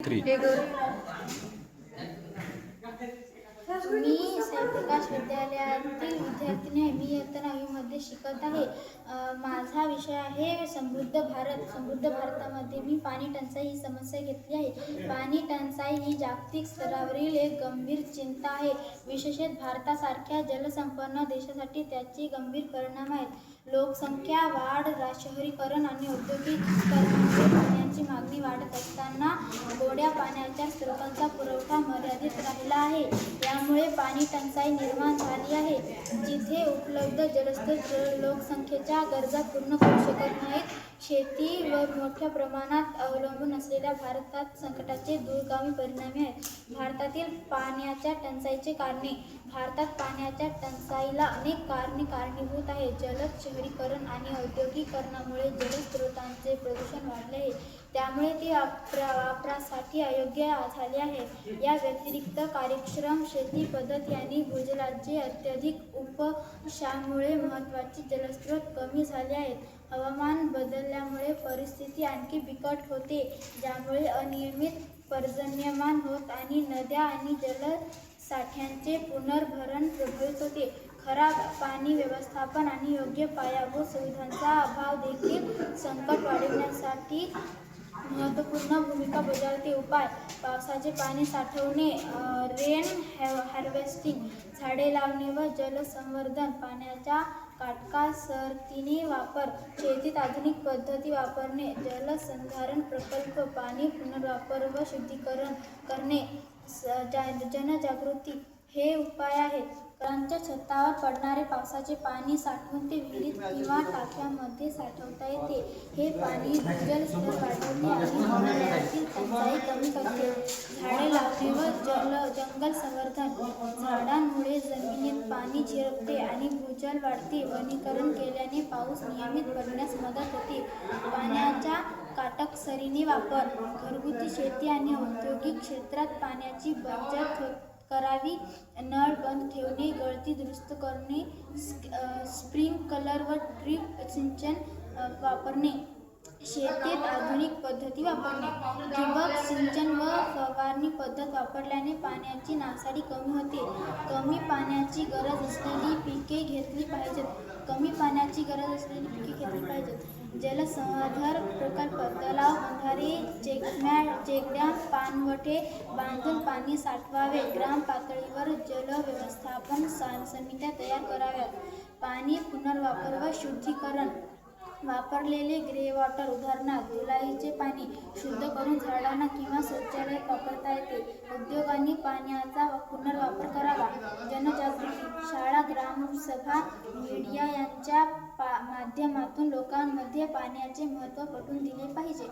3. मी साईप्रकाश विद्यालयातील विद्यार्थिनी आहे. मी इयत्ता 9वीमध्ये शिकत आहे. माझा विषय आहे समृद्ध भारत. समृद्ध भारतामध्ये मी पाणी टंचाई ही समस्या घेतली आहे. पाणी टंचाई ही जागतिक स्तरावरील एक गंभीर चिंता आहे. विशेषतः भारतासारख्या जलसंपन्न देशासाठी त्याचे गंभीर परिणाम आहेत. लोकसंख्या वाढ, शहरीकरण आणि औद्योगिकीकरणामुळे पाण्याची मागणी वाढत असताना गोड्या पाण्याच्या स्रोतांचा पुरवठा मर्यादित राहिला आहे. यामुळे पाणी टंचाई निर्माण झाली आहे. जिथे उपलब्ध जलस्रोत लोकसंख्येच्या गरजा पूर्ण करू शकत नाहीत. शेती व मोठ्या प्रमाणात अवलंबून असलेल्या भारतात संकटाचे दूरगामी परिणाम आहेत. भारतातील पाण्याच्या टंचाईचे कारणे. भारतात पाण्याच्या टंचाईला अनेक कारणे कारणीभूत आहेत. जलद शहरीकरण आणि औद्योगिकीकरणामुळे जलस्रोतांचे प्रदूषण वाढले आहे. त्यामुळे ते वापरासाठी अयोग्य झाले आहे. या व्यतिरिक्त कार्यक्षम शेती पद्धती आणि भूजलाचे अत्यधिक उपशामुळे महत्त्वाचे जलस्रोत कमी झाले आहेत. हवामान बदलल्यामुळे परिस्थिती आणखी बिकट होते, ज्यामुळे अनियमित पर्जन्यमान होत आणि नद्या आणि जलसाठ्यांचे पुनर्भरण प्रभावित होते. खराब पाणी व्यवस्थापन आणि योग्य पायाभूत सुविधांचा अभाव देखील संकट वाढविण्यासाठी महत्त्वपूर्ण भूमिका बजावते. उपाय: पावसाचे पाणी साठवणे, रेन हार्वेस्टिंग, झाडे लावणे व जलसंवर्धन, पाण्याचा काटकसरीने वापर, शेतीत आधुनिक पद्धती वापरणे, जलसंधारण प्रकल्प, पाणी पुनर्वापर व शुद्धीकरण करणे, जनजागृती हे उपाय आहेत. घरांच्या छतावर पडणारे पावसाचे पाणी साठवून ते विहिरीत किंवा टाक्यांमध्ये साठवता येते. हे पाणी भूजल स्तर वाढवते आणि पाण्यातील टंचाई कमी करते. झाडे लावणे व जंगल संवर्धन. झाडांमुळे जमिनीत पाणी झिरपते आणि भूजल वाढते. वनीकरण केल्याने पाऊस नियमित पडण्यास मदत होते. पाण्याचा काटकसरीने वापर. घरगुती शेती आणि औद्योगिक क्षेत्रात पाण्याची बचत करावी. नळ बंद ठेवणे, गळती दुरुस्त करणे, स्प्रिंकलर व ड्रिप सिंचन वापरणे. शेतीत आधुनिक पद्धती वापरणे. ठिबक सिंचन व फवारणी पद्धत वापरल्याने पाण्याची नासाडी कमी होते. कमी पाण्याची गरज असलेली पिके घेतली पाहिजेत. जलसंधारण प्रकल्प. तलाव, बंधारे, चेकडॅम, पाणवठे बांधून पाणी साठवावे. ग्राम पातळीवर जल व्यवस्थापन समित्या तयार कराव्यात. पाणी पुनर्वापर व शुद्धीकरण. वापरलेले ग्रे वॉटर, उदाहरणार्थ धुलाईचे पाणी, शुद्ध करून झाडांना किंवा शौचालयात वापरता येते. उद्योगांनी पाण्याचा पुनर्वापर करावा. जनजागृती. शाळा, ग्रामसभा, मीडिया यांच्या माध्यमातून लोकांमध्ये पाण्याचे महत्त्व पटवून दिले पाहिजे.